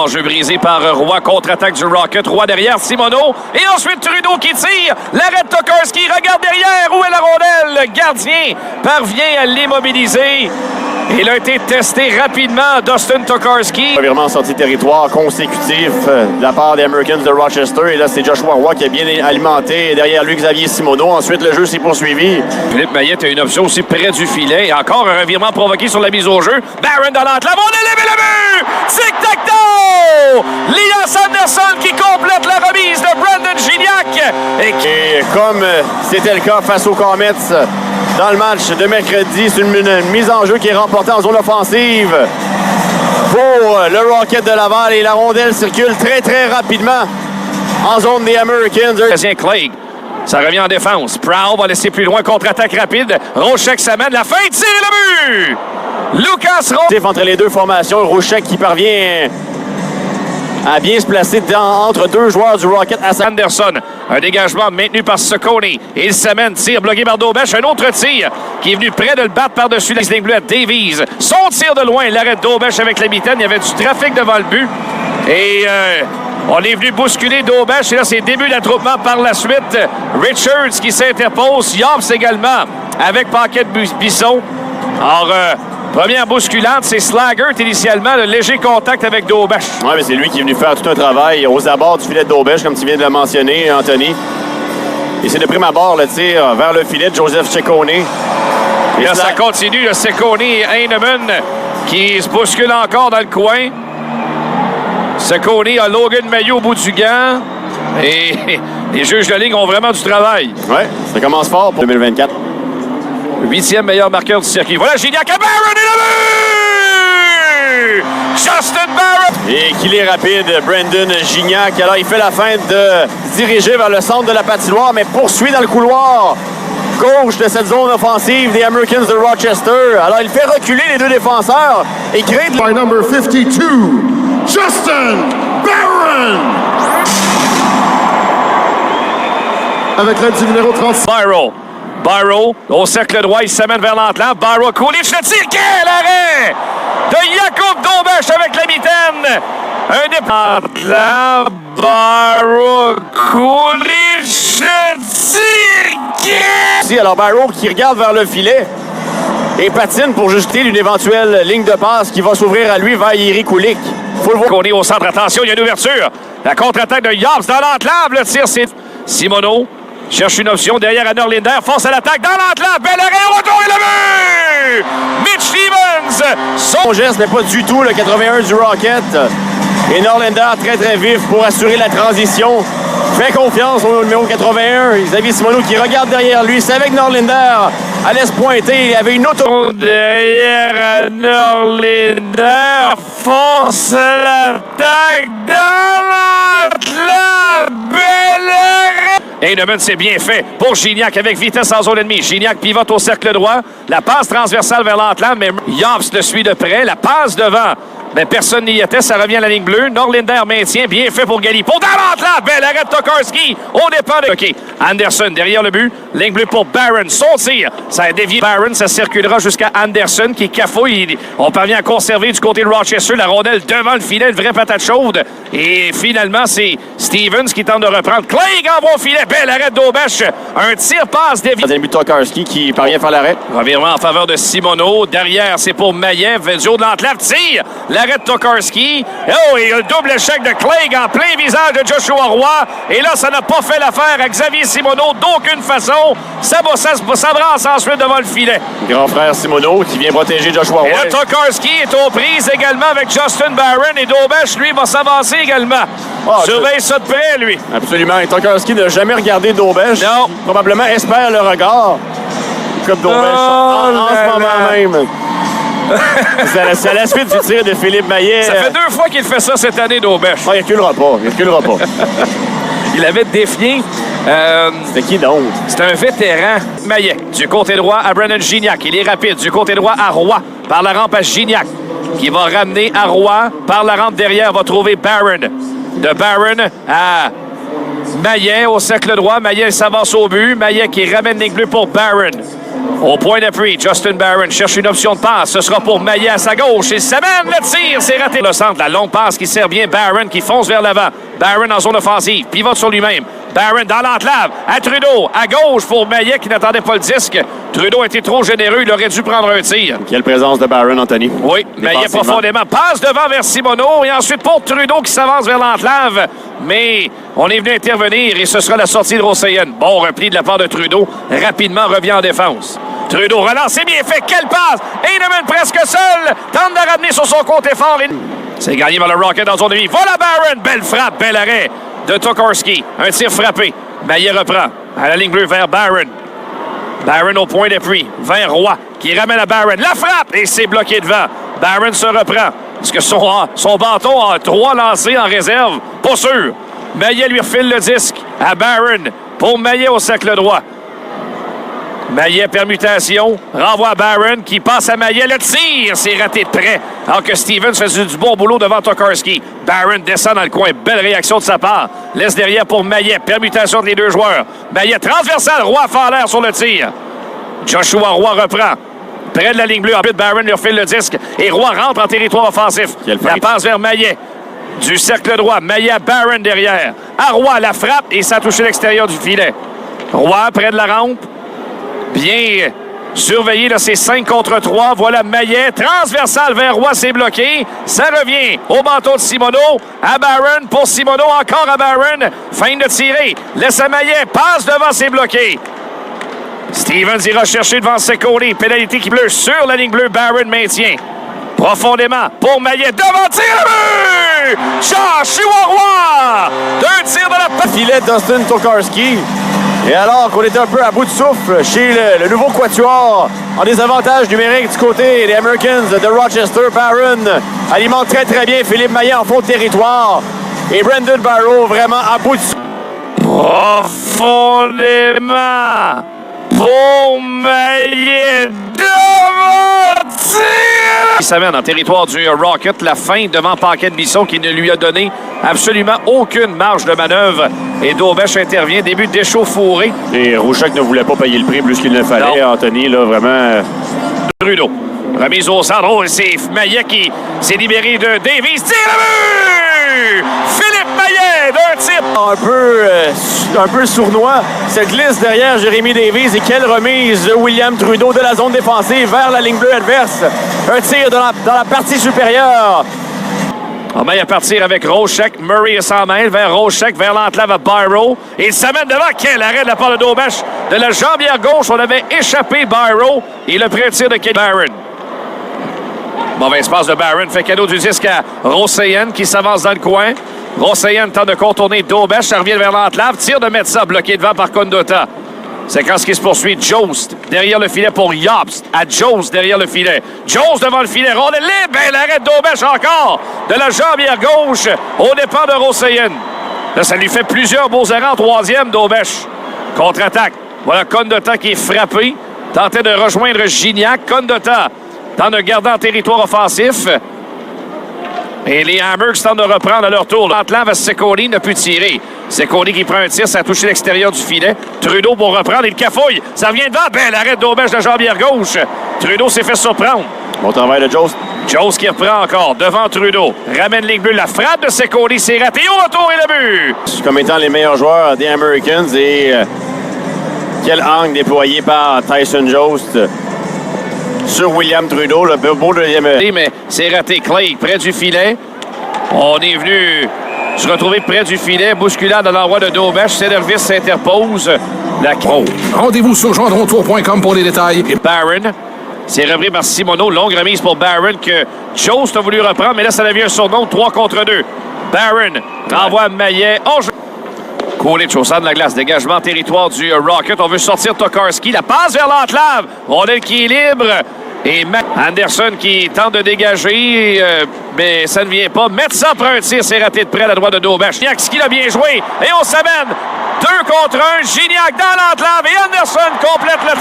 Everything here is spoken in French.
Jeu brisé par Roy, contre-attaque du Rocket. Roy derrière, Simoneau. Et ensuite, Trudeau qui tire. L'arrêt de Tokarski, regarde derrière. Où est la rondelle? Le gardien parvient à l'immobiliser. Il a été testé rapidement, Dustin Tokarski. Virement en sortie de territoire consécutif de la part des Americans de Rochester. Et là, c'est Joshua Roy qui a bien alimenté. Et derrière lui, Xavier Simoneau. Ensuite, le jeu s'est poursuivi. Philippe Maillet a une option aussi près du filet. Et encore un revirement provoqué sur la mise au jeu. Barron dans l'enclave. On élève le but! Tic-tac-toe! Lias Anderson qui complète la remise de Brandon Gignac. Et comme c'était le cas face aux Comets dans le match de mercredi, c'est une mise en jeu qui est remportée en zone offensive pour le Rocket de Laval. Et la rondelle circule très, très rapidement en zone des Americans. Clegg. Ça revient en défense. Proud va laisser plus loin, contre-attaque rapide. Rochek s'amène, la fin, tire le but! Lucas Rochek. Entre les deux formations, Rochek qui parvient à bien se placer entre deux joueurs du Rocket. Anderson, un dégagement maintenu par Ciccone. Il s'amène, tir bloqué par Daubèche. Un autre tir qui est venu près de le battre par-dessus la ligne bleue à Davies. Son tir de loin, l'arrêt de Daubèche avec la mitaine. Il y avait du trafic devant le but. Et on est venu bousculer Daubèche. Et là, c'est début d'attroupement par la suite. Richards qui s'interpose. Yops également avec Paquette-Bisson. Alors, première bousculante, c'est Slaggert initialement, le léger contact avec Daubèche. Oui, mais c'est lui qui est venu faire tout un travail aux abords du filet de Daubèche, comme tu viens de le mentionner, Anthony. Et c'est de prime abord le tir vers le filet de Joseph Ciccone. Et là, ça continue, le Ciccone et Heinemann qui se bousculent encore dans le coin. Ciccone a Logan Mailloux au bout du gant. Et les juges de ligne ont vraiment du travail. Oui, ça commence fort pour 2024. 8e meilleur marqueur du circuit. Voilà Gignac à Barron et le but! Justin Barron! Et qu'il est rapide, Brandon Gignac. Alors, il fait la feinte de se diriger vers le centre de la patinoire, mais poursuit dans le couloir gauche de cette zone offensive des Americans de Rochester. Alors, il fait reculer les deux défenseurs et crée... By number 52, Justin Barron! Avec l'aide du numéro 36. Barrow, au cercle droit, il s'amène vers l'enclave. Barrow, Kulich, le tir, quel arrêt de Jakub Daubèche avec la mitaine. Un départ. Barrow, Kulich, le tir, Alors, Barrow qui regarde vers le filet et patine pour jeter une éventuelle ligne de passe qui va s'ouvrir à lui vers Jiri Kulich. Faut le voir. On est au centre, attention, il y a une ouverture. La contre-attaque de Yops dans l'enclave. Le tir, c'est Simoneau. Cherche une option derrière à Norlinder. Force à l'attaque dans l'enclave. Bel arrêt au retour et le but! Mitch Stevens! Son geste n'est pas du tout le 81 du Rocket. Et Norlinder très très vif pour assurer la transition. Fait confiance au numéro 81. Xavier Simoneau qui regarde derrière lui. C'est avec Norlinder. Allait se pointer. Il y avait une autre... Derrière à Norlinder. Force à l'attaque dans l'enclave. Bel arrêt! Heinemann, c'est bien fait pour Gignac avec vitesse en zone ennemie. Gignac pivote au cercle droit. La passe transversale vers l'enclave, mais Yops le suit de près. La passe devant. Mais personne n'y était. Ça revient à la ligne bleue. Norlinder maintient. Bien fait pour Galipo. Dans l'enclave. Bel arrêt de Tokarski. On dépend de... OK. Anderson derrière le but. Ligne bleue pour Barron. Son tir. Ça a dévié Barron. Ça circulera jusqu'à Anderson qui cafouille. On parvient à conserver du côté de Rochester la rondelle devant le filet. Une vraie patate chaude. Et finalement, c'est Stevens qui tente de reprendre. Clegg envoie au filet. Bel arrêt de Daubèche. Un tir passe dévié. C'est le but de Tokarski qui parvient à faire l'arrêt. Revirement en faveur de Simoneau. Derrière, c'est pour Maillet. Du haut de l'enclave. Tire. L'arrêt de Tokarski. Oh, et le double échec de Clegg en plein visage de Joshua Roy. Et là, ça n'a pas fait l'affaire à Xavier Simoneau d'aucune façon. Ça brasse ensuite devant le filet. Grand frère Simoneau qui vient protéger Joshua Roy. Et là, Tokarski est aux prises également avec Justin Barron. Et Daubèche, lui, va s'avancer également. Surveille ça de près, lui. Absolument. Et Tokarski n'a jamais regardé Daubèche. Non. Probablement espère le regard. Comme Daubèche en ce moment même. C'est la suite du tir de Philippe Maillet. Ça fait 2 fois qu'il fait ça cette année, Daubèche. Il reculera pas. Il reculera pas. Il avait défié. C'était qui donc? C'est un vétéran. Maillet, du côté droit à Brandon Gignac. Il est rapide. Du côté droit à Roy. Par la rampe à Gignac. Qui va ramener à Roy. Par la rampe derrière, va trouver Barron. De Barron à Maillet au cercle droit. Maillet s'avance au but. Maillet qui ramène les bleus pour Barron. Au point d'appui, Justin Barron cherche une option de passe. Ce sera pour Maillet à sa gauche. Il s'amène, le tir, c'est raté. Le centre, la longue passe qui sert bien Barron qui fonce vers l'avant. Barron en zone offensive, pivote sur lui-même. Barron dans l'enclave, à Trudeau, à gauche pour Maillet qui n'attendait pas le disque. Trudeau a été trop généreux, il aurait dû prendre un tir. Quelle présence de Barron, Anthony. Oui, Maillet profondément, passe devant vers Simoneau et ensuite pour Trudeau qui s'avance vers l'enclave. Mais on est venu intervenir et ce sera la sortie de Rosayen. Bon repli de la part de Trudeau, rapidement revient en défense. Trudeau relance, c'est bien fait, quelle passe! Heinemann presque seul, tente de ramener sur son côté fort. C'est gagné par le Rocket dans son demi. Voilà Barron, belle frappe, bel arrêt de Tokarski. Un tir frappé. Maillet reprend à la ligne bleue vers Barron. Barron au point d'appui vers Roy qui ramène à Barron. La frappe et c'est bloqué devant. Barron se reprend. Est-ce que son bâton a 3 lancés en réserve? Pas sûr. Maillet lui refile le disque à Barron pour Maillet au cercle droit. Maillet, permutation, renvoie à Barron qui passe à Maillet. Le tir, c'est raté de près. Alors que Stevens faisait du bon boulot devant Tokarski. Barron descend dans le coin. Belle réaction de sa part. Laisse derrière pour Maillet. Permutation entre les deux joueurs. Maillet transversal. Roy fait en l'air sur le tir. Joshua Roy reprend. Près de la ligne bleue. En but, Barron lui refile le disque. Et Roy rentre en territoire offensif. La passe vers Maillet. Du cercle droit. Maillet à Barron derrière. À Roy, la frappe et ça a touché l'extérieur du filet. Roy près de la rampe. Bien surveillé, là, c'est 5 contre 3. Voilà Maillet, transversal vers Roy, c'est bloqué. Ça revient au manteau de Simoneau, à Barron, pour Simoneau, encore à Barron. Fin de tirer, laisse à Maillet, passe devant, c'est bloqué. Stevens ira chercher devant Sekoli. Pénalité qui pleut sur la ligne bleue, Barron maintient. Profondément, pour Maillet, devant, tir à but! Joshua Roy! 2 tirs de la filet d'Austin Tokarski. Et alors qu'on était un peu à bout de souffle chez le nouveau quatuor en désavantage numérique du côté des Americans de Rochester, Barron alimente très très bien Philippe Maillet en fond de territoire. Et Brendan Barrow vraiment à bout de souffle. Profondément pour Maillet devant tir! Il s'amène en territoire du Rocket, la fin devant Paquette Bisson qui ne lui a donné absolument aucune marge de manœuvre. Et Daubèche intervient, début d'échauffourée. Et Rouchek ne voulait pas payer le prix plus qu'il ne fallait. Non. Anthony, là, vraiment... Trudeau. Remise au centre. Oh, c'est Maillet qui s'est libéré de Davies. Tire le but! Philippe Maillet d'un tir. Un peu sournois. Cette glisse derrière Jérémy Davies. Et quelle remise de William Trudeau de la zone défensive vers la ligne bleue adverse. Un tir dans la partie supérieure. On met à partir avec Rochek. Murray s'en mêle vers Rochek, vers l'enclave à Byro. Et il s'amène devant. Quel arrêt de la part de Daubèche. De la jambière gauche, on avait échappé Byro. Et le prêt tir de Kate Barron. Mauvais espace de Barron. Fait cadeau du disque à Rosayen qui s'avance dans le coin. Rosayen tente de contourner Daubèche. Ça revient vers l'enclave. Tir de Metsa bloqué devant par Condotta. Séquence qui se poursuit. Jost derrière le filet pour Jobst. À Jost derrière le filet. Jost devant le filet. Rondelle libre. Et l'arrêt de Daubèche encore. De la jambière gauche au départ de Rosayen. Là, ça lui fait plusieurs beaux arrêts en troisième, Daubèche. Contre-attaque. Voilà Condotta qui est frappé. Tentait de rejoindre Gignac. Condotta tente de garder en territoire offensif. Et les Hammers tentent de reprendre à leur tour. L'enclave à Sekoli n'a pu tirer. Sekoli qui prend un tir, ça a touché l'extérieur du filet. Trudeau pour reprendre, il cafouille. Ça vient devant. Ben, l'arrêt de Daubèche de la jambière gauche. Trudeau s'est fait surprendre. Bon travail de Jost. Jost qui reprend encore devant Trudeau. Ramène ligne bleue. La frappe de Sekoli, c'est raté. Au retour et le but. Comme étant les meilleurs joueurs des Americans. Et quel angle déployé par Tyson Jost sur William Trudeau. Le beau deuxième. Mais c'est raté. Clay près du filet. On est venu se retrouver près du filet. Bousculade à l'endroit de Daubèche. Cedervis s'interpose. Rendez-vous sur gendrontour.com pour les détails. Barron. C'est repris par Simoneau. Longue remise pour Barron que Jost a voulu reprendre. Mais là, ça devient un surnom 3 contre 2. Barron renvoie Maillet. Coolidge au centre de la glace. Dégagement territoire du Rocket. On veut sortir Tokarski. La passe vers l'enclave. Rondelle qui est libre. Et Anderson qui tente de dégager. Mais ça ne vient pas. Metsa prend un tir. C'est raté de près à la droite de Daubèche. Gignac qui l'a bien joué. Et on s'amène. 2 contre 1. Gignac dans l'enclave. Et Anderson complète le